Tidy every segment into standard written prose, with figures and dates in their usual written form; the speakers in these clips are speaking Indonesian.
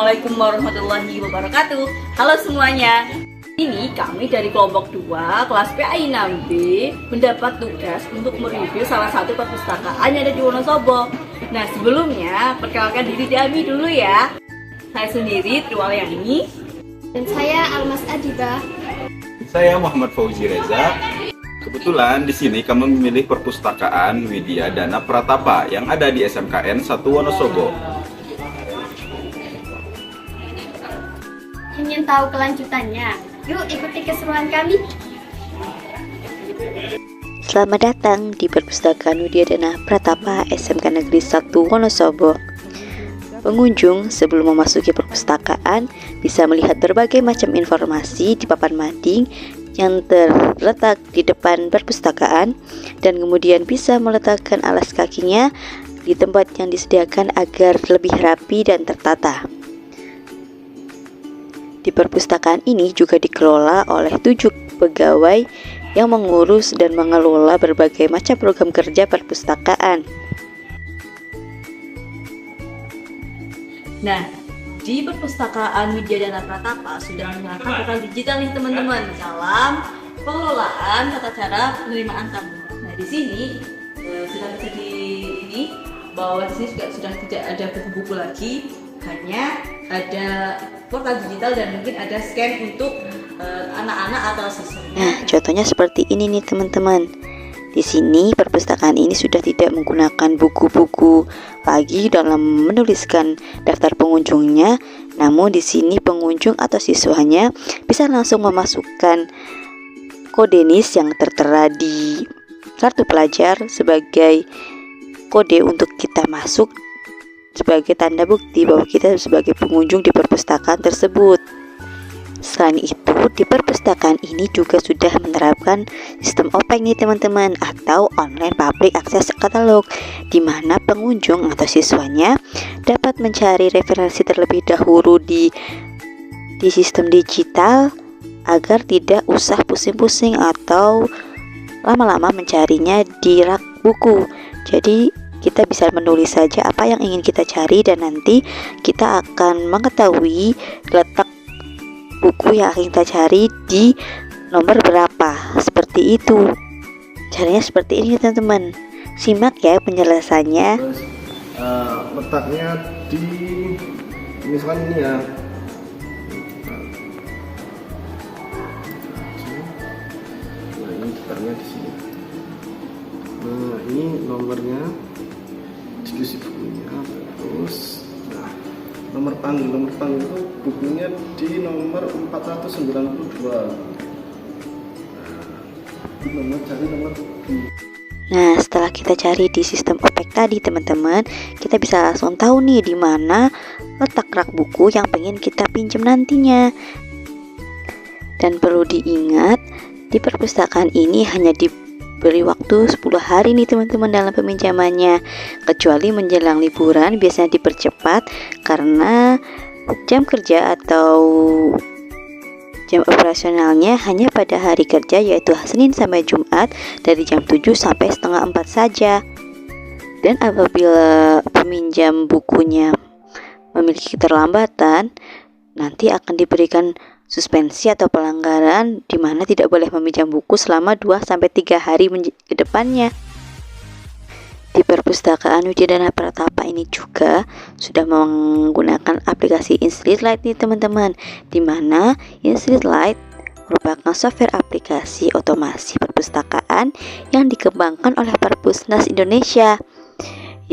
Assalamualaikum warahmatullahi wabarakatuh. Halo semuanya. Ini kami dari kelompok 2 kelas PAI 6B mendapat tugas untuk mereview salah satu perpustakaan yang ada di Wonosobo. Nah, sebelumnya perkenalkan diri Dami dulu ya. Saya sendiri Triwalyani. Dan saya Almas Adiba. Saya Muhammad Fauzi Reza. Kebetulan di sini kami memilih perpustakaan Widya Dana Pratapa yang ada di SMKN 1 Wonosobo. Ingin tahu kelanjutannya? Yuk ikuti keseruan kami. Selamat datang di Perpustakaan Widya Dana Pratapa SMK Negeri 1 Wonosobo. Pengunjung sebelum memasuki perpustakaan bisa melihat berbagai macam informasi di papan mading yang terletak di depan perpustakaan, dan kemudian bisa meletakkan alas kakinya di tempat yang disediakan agar lebih rapi dan tertata. Di perpustakaan ini juga dikelola oleh 7 pegawai yang mengurus dan mengelola berbagai macam program kerja perpustakaan. Nah, di perpustakaan Widya Dana Pratapa sudah menggunakan portal digital nih teman-teman dalam pengelolaan tata cara penerimaan tamu. Nah, di sini sudah bisa bahwa di sini juga sudah tidak ada buku-buku lagi, hanya ada portal digital dan mungkin ada scan untuk anak-anak atau siswa. Nah, contohnya seperti ini nih teman-teman. Di sini perpustakaan ini sudah tidak menggunakan buku-buku lagi dalam menuliskan daftar pengunjungnya, namun di sini pengunjung atau siswanya bisa langsung memasukkan kode NIS yang tertera di kartu pelajar sebagai kode untuk kita masuk, sebagai tanda bukti bahwa kita sebagai pengunjung di perpustakaan tersebut. Selain itu, di perpustakaan ini juga sudah menerapkan sistem OPAC nih teman-teman, atau Online Public Access Catalog, di mana pengunjung atau siswanya dapat mencari referensi terlebih dahulu di sistem digital agar tidak usah pusing-pusing atau lama-lama mencarinya di rak buku. Jadi kita bisa menulis saja apa yang ingin kita cari, dan nanti kita akan mengetahui letak buku yang akan kita cari di nomor berapa. Seperti itu. Caranya seperti ini teman-teman. Simak ya penjelasannya. Terus letaknya di misalkan ini ya. Nah, ini letaknya di sini. Nah, ini nomornya, diskusi bukunya, terus nomor panggil itu bukunya di nomor 492. Nomor cari nomor buku. Nah, setelah kita cari di sistem OPAC tadi teman-teman, kita bisa langsung tahu nih di mana letak rak buku yang pengen kita pinjam nantinya. Dan perlu diingat, di perpustakaan ini hanya diberi waktu 10 hari nih teman-teman dalam peminjamannya, kecuali menjelang liburan biasanya dipercepat karena jam kerja atau jam operasionalnya hanya pada hari kerja, yaitu Senin sampai Jumat dari jam 7 sampai setengah 4 saja. Dan apabila peminjam bukunya memiliki keterlambatan, nanti akan diberikan suspensi atau pelanggaran, di mana tidak boleh meminjam buku selama 2-3 hari ke depannya. Di perpustakaan Widya Dana Pratapa ini juga sudah menggunakan aplikasi InStreetLight nih teman-teman, di mana InStreetLight merupakan software aplikasi otomasi perpustakaan yang dikembangkan oleh Perpusnas Indonesia,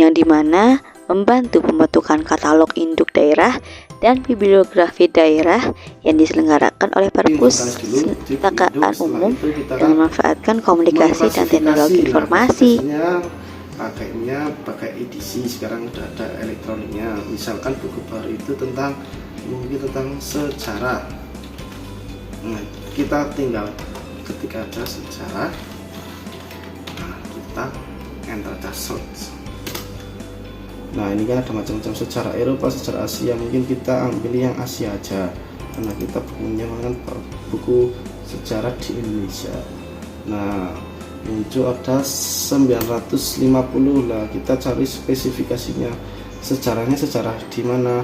yang dimana membantu pembentukan katalog induk daerah dan bibliografi daerah yang diselenggarakan oleh Perpustakaan Umum yang memanfaatkan komunikasi dan teknologi informasi. Pakainya pakai edisi, sekarang udah ada elektroniknya. Misalkan buku baru itu mungkin tentang sejarah. Nah, kita tinggal ketika ada sejarah, nah kita enter search. Nah, ini kan ada macam-macam sejarah Eropa, sejarah Asia, mungkin kita ambil yang Asia aja karena kita punya buku sejarah di Indonesia. Nah, muncul ada 950 lah, kita cari spesifikasinya, sejarahnya sejarah di mana.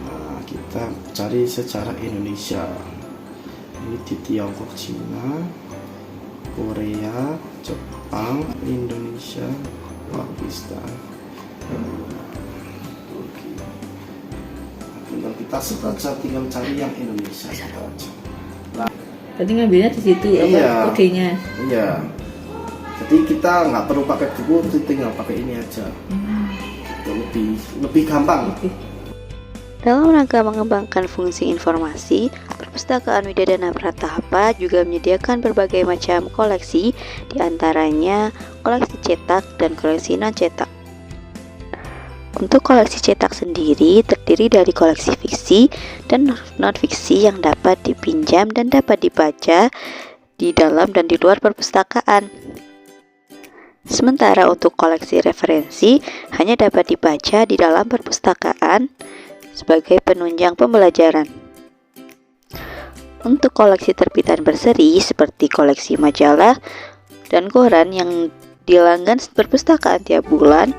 Nah, kita cari sejarah Indonesia. Ini di Tiongkok, Cina, Korea, Jepang, Indonesia, Pakistan, Turki. Tinggal kita saja tinggal cari yang Indonesia saja. Berarti ngambilnya di situ Iya. kodenya. Iya. Jadi kita nggak perlu pakai buku, tinggal pakai ini aja. Itu lebih gampang. Dalam rangka mengembangkan fungsi informasi, Perpustakaan Widya Dana Pratapa juga menyediakan berbagai macam koleksi, diantaranya koleksi cetak dan koleksi non-cetak. Untuk koleksi cetak sendiri terdiri dari koleksi fiksi dan non-fiksi yang dapat dipinjam dan dapat dibaca di dalam dan di luar perpustakaan. Sementara untuk koleksi referensi hanya dapat dibaca di dalam perpustakaan sebagai penunjang pembelajaran. Untuk koleksi terbitan berseri seperti koleksi majalah dan koran yang dilanggan perpustakaan tiap bulan,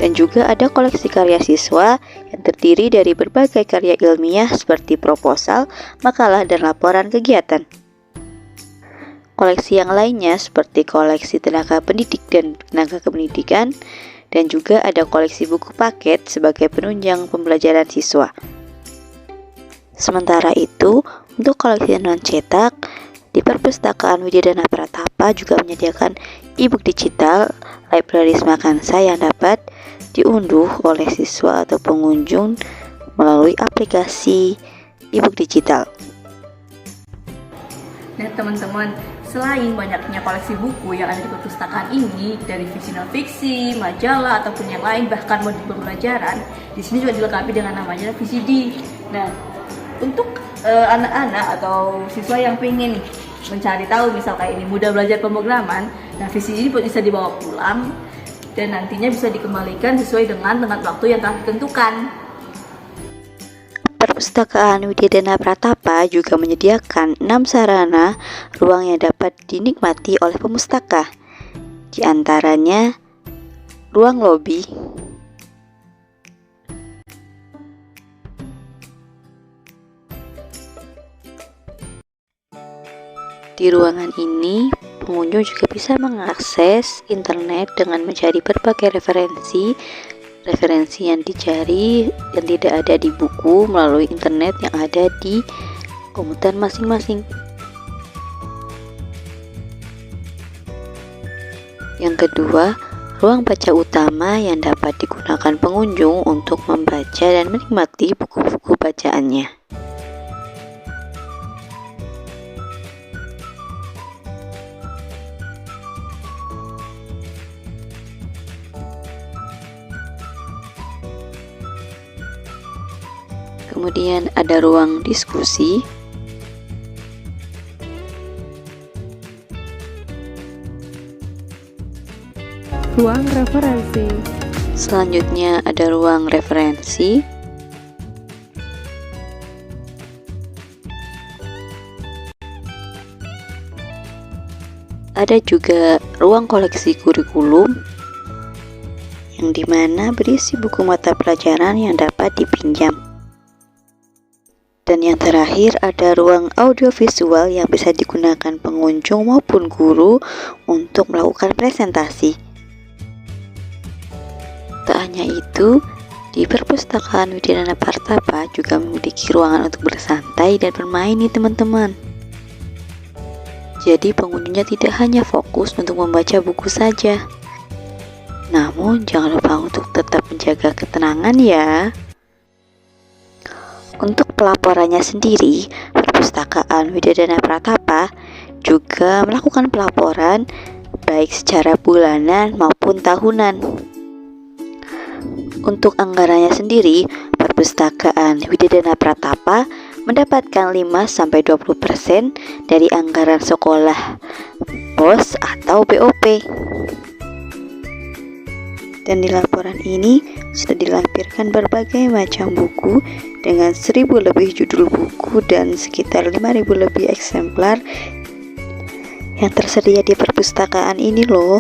dan juga ada koleksi karya siswa yang terdiri dari berbagai karya ilmiah seperti proposal, makalah, dan laporan kegiatan. Koleksi yang lainnya seperti koleksi tenaga pendidik dan tenaga kependidikan, dan juga ada koleksi buku paket sebagai penunjang pembelajaran siswa. Sementara itu, untuk koleksi non-cetak, di Perpustakaan Widya Dana Pratapa juga menyediakan e-book digital Library Smakansa yang dapat diunduh oleh siswa atau pengunjung melalui aplikasi e-book digital. Nah teman-teman, selain banyaknya koleksi buku yang ada di perpustakaan ini, dari fiksi non fiksi, majalah ataupun yang lain, bahkan modul pembelajaran, di sini juga dilengkapi dengan namanya VCD. Nah, untuk anak-anak atau siswa yang pengen mencari tahu, misal kayak ini mudah belajar pemrograman, nah VCD ini bisa dibawa pulang dan nantinya bisa dikembalikan sesuai dengan waktu yang telah ditentukan. Perpustakaan Widya Dana Pratapa juga menyediakan 6 sarana ruang yang dapat dinikmati oleh pemustaka. Di antaranya ruang lobi, di ruangan ini pengunjung juga bisa mengakses internet dengan mencari berbagai referensi yang dicari yang tidak ada di buku melalui internet yang ada di komputer masing-masing. Yang kedua, ruang baca utama yang dapat digunakan pengunjung untuk membaca dan menikmati buku-buku bacaannya. Kemudian ada ruang diskusi, ruang referensi, selanjutnya ada ruang referensi, ada juga ruang koleksi kurikulum yang dimana berisi buku mata pelajaran yang dapat dipinjam. Dan yang terakhir ada ruang audiovisual yang bisa digunakan pengunjung maupun guru untuk melakukan presentasi. Tak hanya itu, di Perpustakaan Widya Dana Pratapa juga memiliki ruangan untuk bersantai dan bermain nih teman-teman. Jadi pengunjungnya tidak hanya fokus untuk membaca buku saja, namun jangan lupa untuk tetap menjaga ketenangan ya. Untuk pelaporannya sendiri, Perpustakaan Widya Dana Pratapa juga melakukan pelaporan baik secara bulanan maupun tahunan. Untuk anggarannya sendiri, Perpustakaan Widya Dana Pratapa mendapatkan 5-20% dari anggaran sekolah BOS atau BOP. Dan di laporan ini sudah dilampirkan berbagai macam buku dengan 1000 lebih judul buku dan sekitar 5000 lebih eksemplar yang tersedia di perpustakaan ini loh.